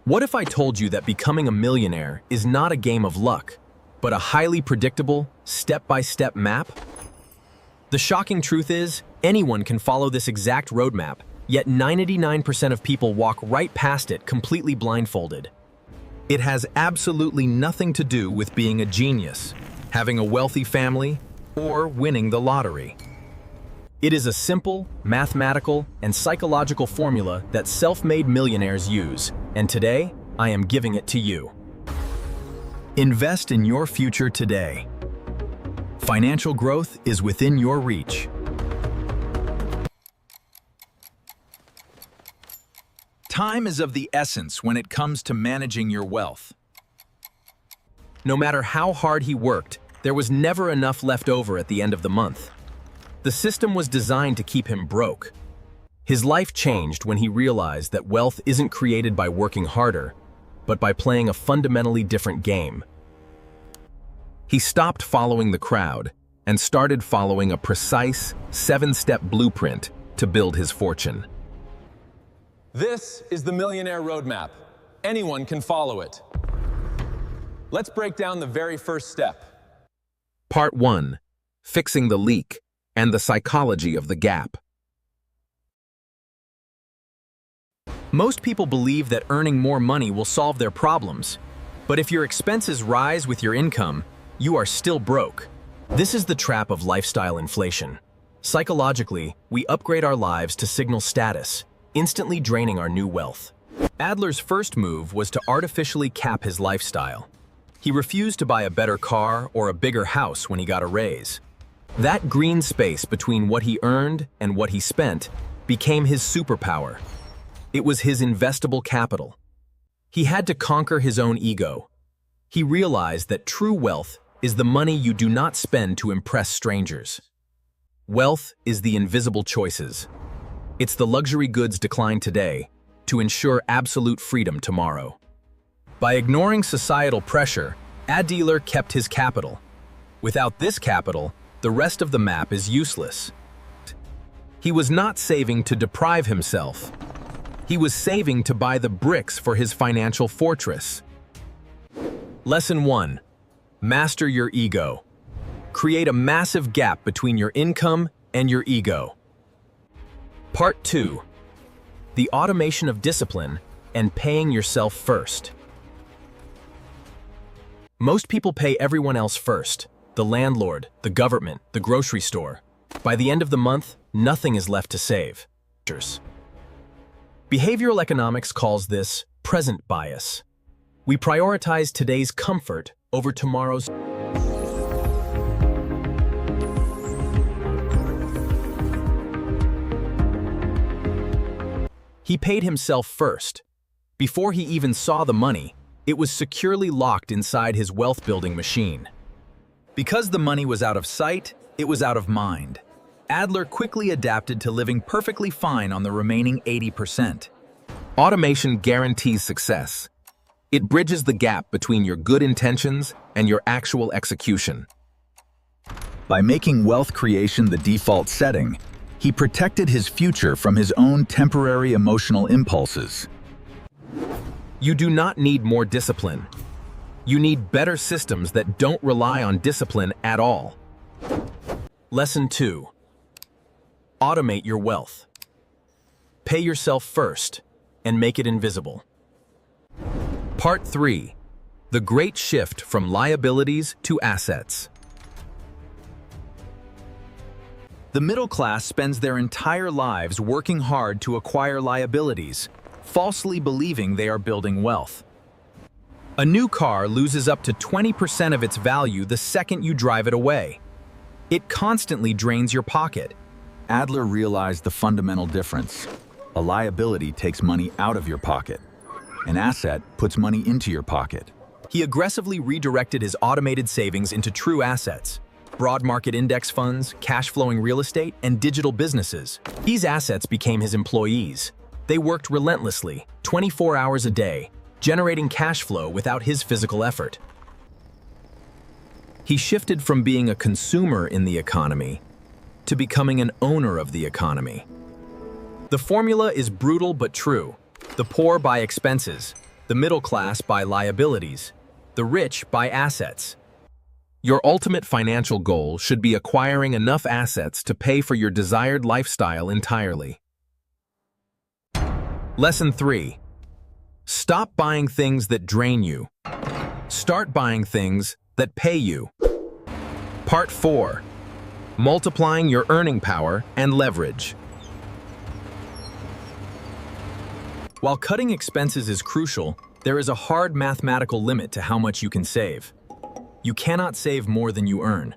What if I told you that becoming a millionaire is not a game of luck, but a highly predictable, step-by-step map? The shocking truth is, anyone can follow this exact roadmap, yet 99% of people walk right past it completely blindfolded. It has absolutely nothing to do with being a genius, having a wealthy family, or winning the lottery. It is a simple, mathematical, and psychological formula that self-made millionaires use, and today, I am giving it to you. Invest in your future today. Financial growth is within your reach. Time is of the essence when it comes to managing your wealth. No matter how hard he worked, there was never enough left over at the end of the month. The system was designed to keep him broke. His life changed when he realized that wealth isn't created by working harder, but by playing a fundamentally different game. He stopped following the crowd and started following a precise, 7-step blueprint to build his fortune. This is the Millionaire Roadmap. Anyone can follow it. Let's break down the very first step. Part 1. Fixing the leak and the psychology of the gap. Most people believe that earning more money will solve their problems. But if your expenses rise with your income, you are still broke. This is the trap of lifestyle inflation. Psychologically, we upgrade our lives to signal status, instantly draining our new wealth. Adler's first move was to artificially cap his lifestyle. He refused to buy a better car or a bigger house when he got a raise. That green space between what he earned and what he spent became his superpower. It was his investable capital. He had to conquer his own ego. He realized that true wealth is the money you do not spend to impress strangers. Wealth is the invisible choices. It's the luxury goods decline today to ensure absolute freedom tomorrow. By ignoring societal pressure, Adler kept his capital. Without this capital, the rest of the map is useless. He was not saving to deprive himself. He was saving to buy the bricks for his financial fortress. Lesson 1. Master your ego. Create a massive gap between your income and your ego. Part 2. The automation of discipline and paying yourself first. Most people pay everyone else first. The landlord, the government, the grocery store. By the end of the month, nothing is left to save. Behavioral economics calls this present bias. We prioritize today's comfort over tomorrow's. He paid himself first. Before he even saw the money, it was securely locked inside his wealth-building machine. Because the money was out of sight, it was out of mind. Adler quickly adapted to living perfectly fine on the remaining 80%. Automation guarantees success. It bridges the gap between your good intentions and your actual execution. By making wealth creation the default setting, he protected his future from his own temporary emotional impulses. You do not need more discipline. You need better systems that don't rely on discipline at all. Lesson 2. Automate your wealth. Pay yourself first and make it invisible. Part 3. The great shift from liabilities to assets. The middle class spends their entire lives working hard to acquire liabilities, falsely believing they are building wealth. A new car loses up to 20% of its value the second you drive it away. It constantly drains your pocket. Adler realized the fundamental difference. A liability takes money out of your pocket. An asset puts money into your pocket. He aggressively redirected his automated savings into true assets: broad market index funds, cash-flowing real estate, and digital businesses. These assets became his employees. They worked relentlessly, 24 hours a day, generating cash flow without his physical effort. He shifted from being a consumer in the economy to becoming an owner of the economy. The formula is brutal but true. The poor buy expenses, the middle class by liabilities, the rich by assets. Your ultimate financial goal should be acquiring enough assets to pay for your desired lifestyle entirely. Lesson 3. Stop buying things that drain you. Start buying things that pay you. Part 4. Multiplying your earning power and leverage. While cutting expenses is crucial, there is a hard mathematical limit to how much you can save. You cannot save more than you earn.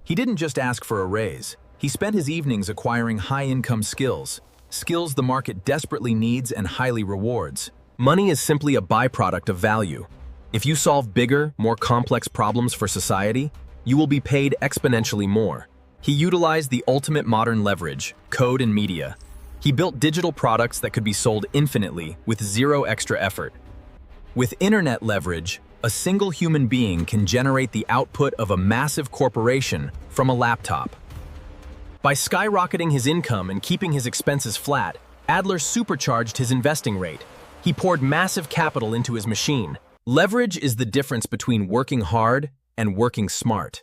He didn't just ask for a raise. He spent his evenings acquiring high-income skills, skills the market desperately needs and highly rewards. Money is simply a byproduct of value. If you solve bigger, more complex problems for society, you will be paid exponentially more. He utilized the ultimate modern leverage, code and media. He built digital products that could be sold infinitely with zero extra effort. With internet leverage, a single human being can generate the output of a massive corporation from a laptop. By skyrocketing his income and keeping his expenses flat, Adler supercharged his investing rate. He poured massive capital into his machine. Leverage is the difference between working hard and working smart.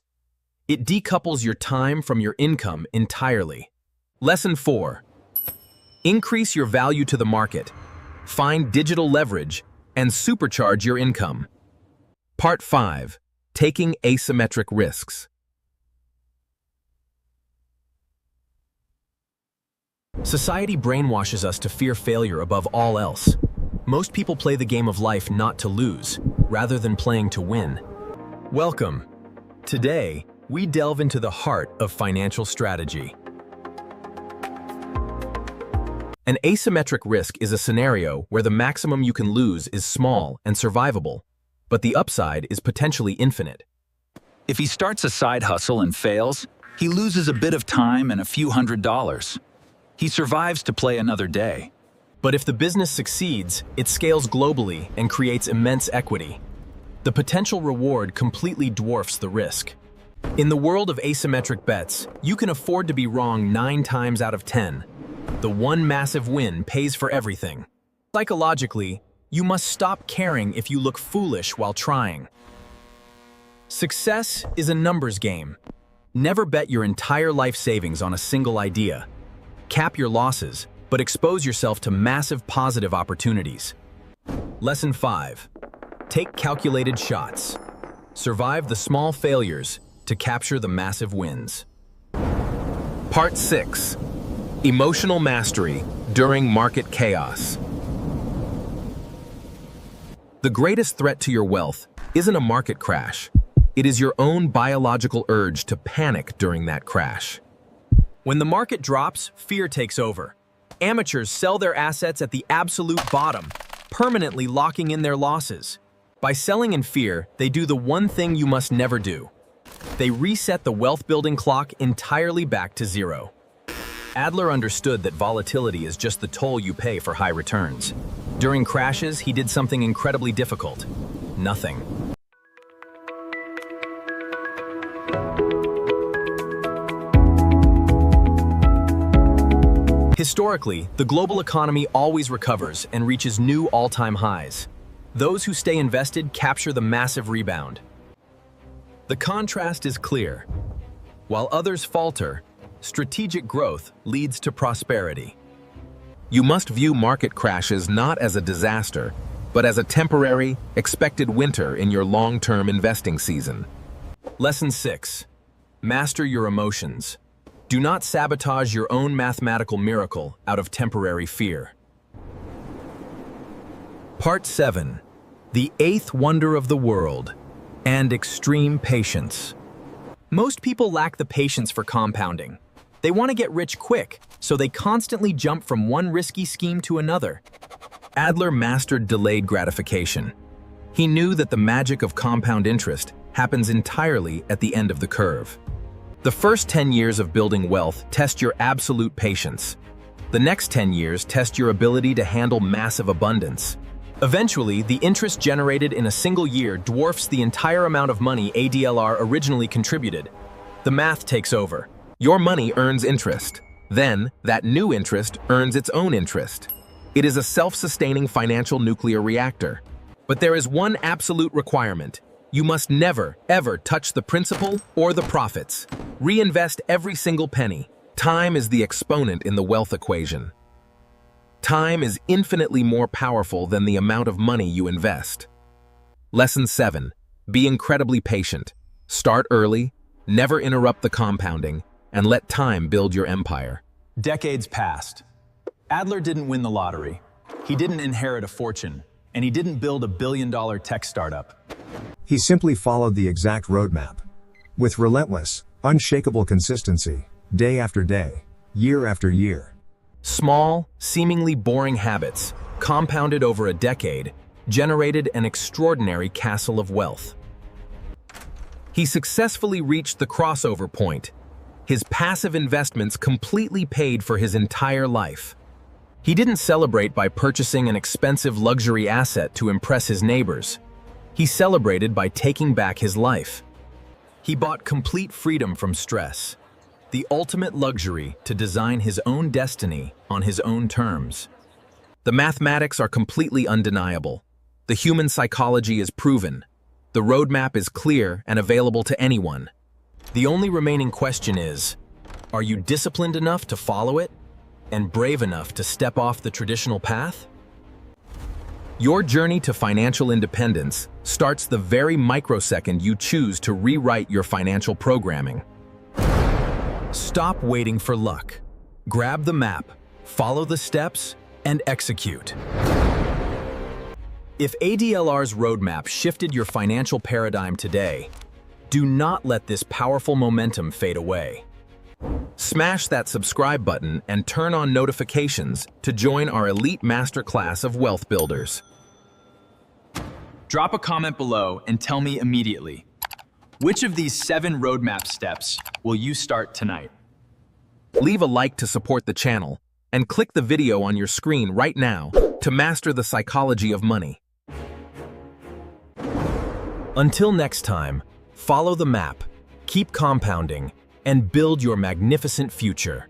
It decouples your time from your income entirely. Lesson 4. Increase your value to the market. Find digital leverage and supercharge your income. Part 5. Taking asymmetric risks. Society brainwashes us to fear failure above all else. Most people play the game of life not to lose, rather than playing to win. Welcome. Today, we delve into the heart of financial strategy. An asymmetric risk is a scenario where the maximum you can lose is small and survivable, but the upside is potentially infinite. If he starts a side hustle and fails, he loses a bit of time and a few $100s. He survives to play another day. But if the business succeeds, it scales globally and creates immense equity. The potential reward completely dwarfs the risk. In the world of asymmetric bets, you can afford to be wrong 9 times out of 10. The one massive win pays for everything. Psychologically, you must stop caring if you look foolish while trying. Success is a numbers game. Never bet your entire life savings on a single idea. Cap your losses, but expose yourself to massive positive opportunities. Lesson 5. Take calculated shots. Survive the small failures to capture the massive wins. Part 6. Emotional mastery during market chaos. The greatest threat to your wealth isn't a market crash. It is your own biological urge to panic during that crash. When the market drops, fear takes over. Amateurs sell their assets at the absolute bottom, permanently locking in their losses. By selling in fear, they do the one thing you must never do. They reset the wealth-building clock entirely back to zero. Adler understood that volatility is just the toll you pay for high returns. During crashes, he did something incredibly difficult. Nothing. Historically, the global economy always recovers and reaches new all-time highs. Those who stay invested capture the massive rebound. The contrast is clear. While others falter, strategic growth leads to prosperity. You must view market crashes not as a disaster, but as a temporary, expected winter in your long-term investing season. Lesson 6. Master your emotions. Do not sabotage your own mathematical miracle out of temporary fear. Part 7. The 8th wonder of the world and extreme patience. Most people lack the patience for compounding. They want to get rich quick, so they constantly jump from one risky scheme to another. Adler mastered delayed gratification. He knew that the magic of compound interest happens entirely at the end of the curve. The first 10 years of building wealth test your absolute patience. The next 10 years test your ability to handle massive abundance. Eventually, the interest generated in a single year dwarfs the entire amount of money ADLR originally contributed. The math takes over. Your money earns interest. Then, that new interest earns its own interest. It is a self-sustaining financial nuclear reactor. But there is one absolute requirement. You must never, ever touch the principal or the profits. Reinvest every single penny. Time is the exponent in the wealth equation. Time is infinitely more powerful than the amount of money you invest. Lesson 7. Be incredibly patient. Start early, never interrupt the compounding, and let time build your empire. Decades passed. Adler didn't win the lottery. He didn't inherit a fortune, and he didn't build a billion-dollar tech startup. He simply followed the exact roadmap. With relentless, unshakable consistency, day after day, year after year. Small, seemingly boring habits, compounded over a decade, generated an extraordinary castle of wealth. He successfully reached the crossover point. His passive investments completely paid for his entire life. He didn't celebrate by purchasing an expensive luxury asset to impress his neighbors. He celebrated by taking back his life. He bought complete freedom from stress, the ultimate luxury to design his own destiny on his own terms. The mathematics are completely undeniable. The human psychology is proven. The roadmap is clear and available to anyone. The only remaining question is, are you disciplined enough to follow it and brave enough to step off the traditional path? Your journey to financial independence starts the very microsecond you choose to rewrite your financial programming. Stop waiting for luck. Grab the map, follow the steps, and execute. If ADLR's roadmap shifted your financial paradigm today, do not let this powerful momentum fade away. Smash that subscribe button and turn on notifications to join our elite masterclass of wealth builders. Drop a comment below and tell me immediately, which of these 7 roadmap steps will you start tonight? Leave a like to support the channel and click the video on your screen right now to master the psychology of money. Until next time, follow the map, keep compounding, and build your magnificent future.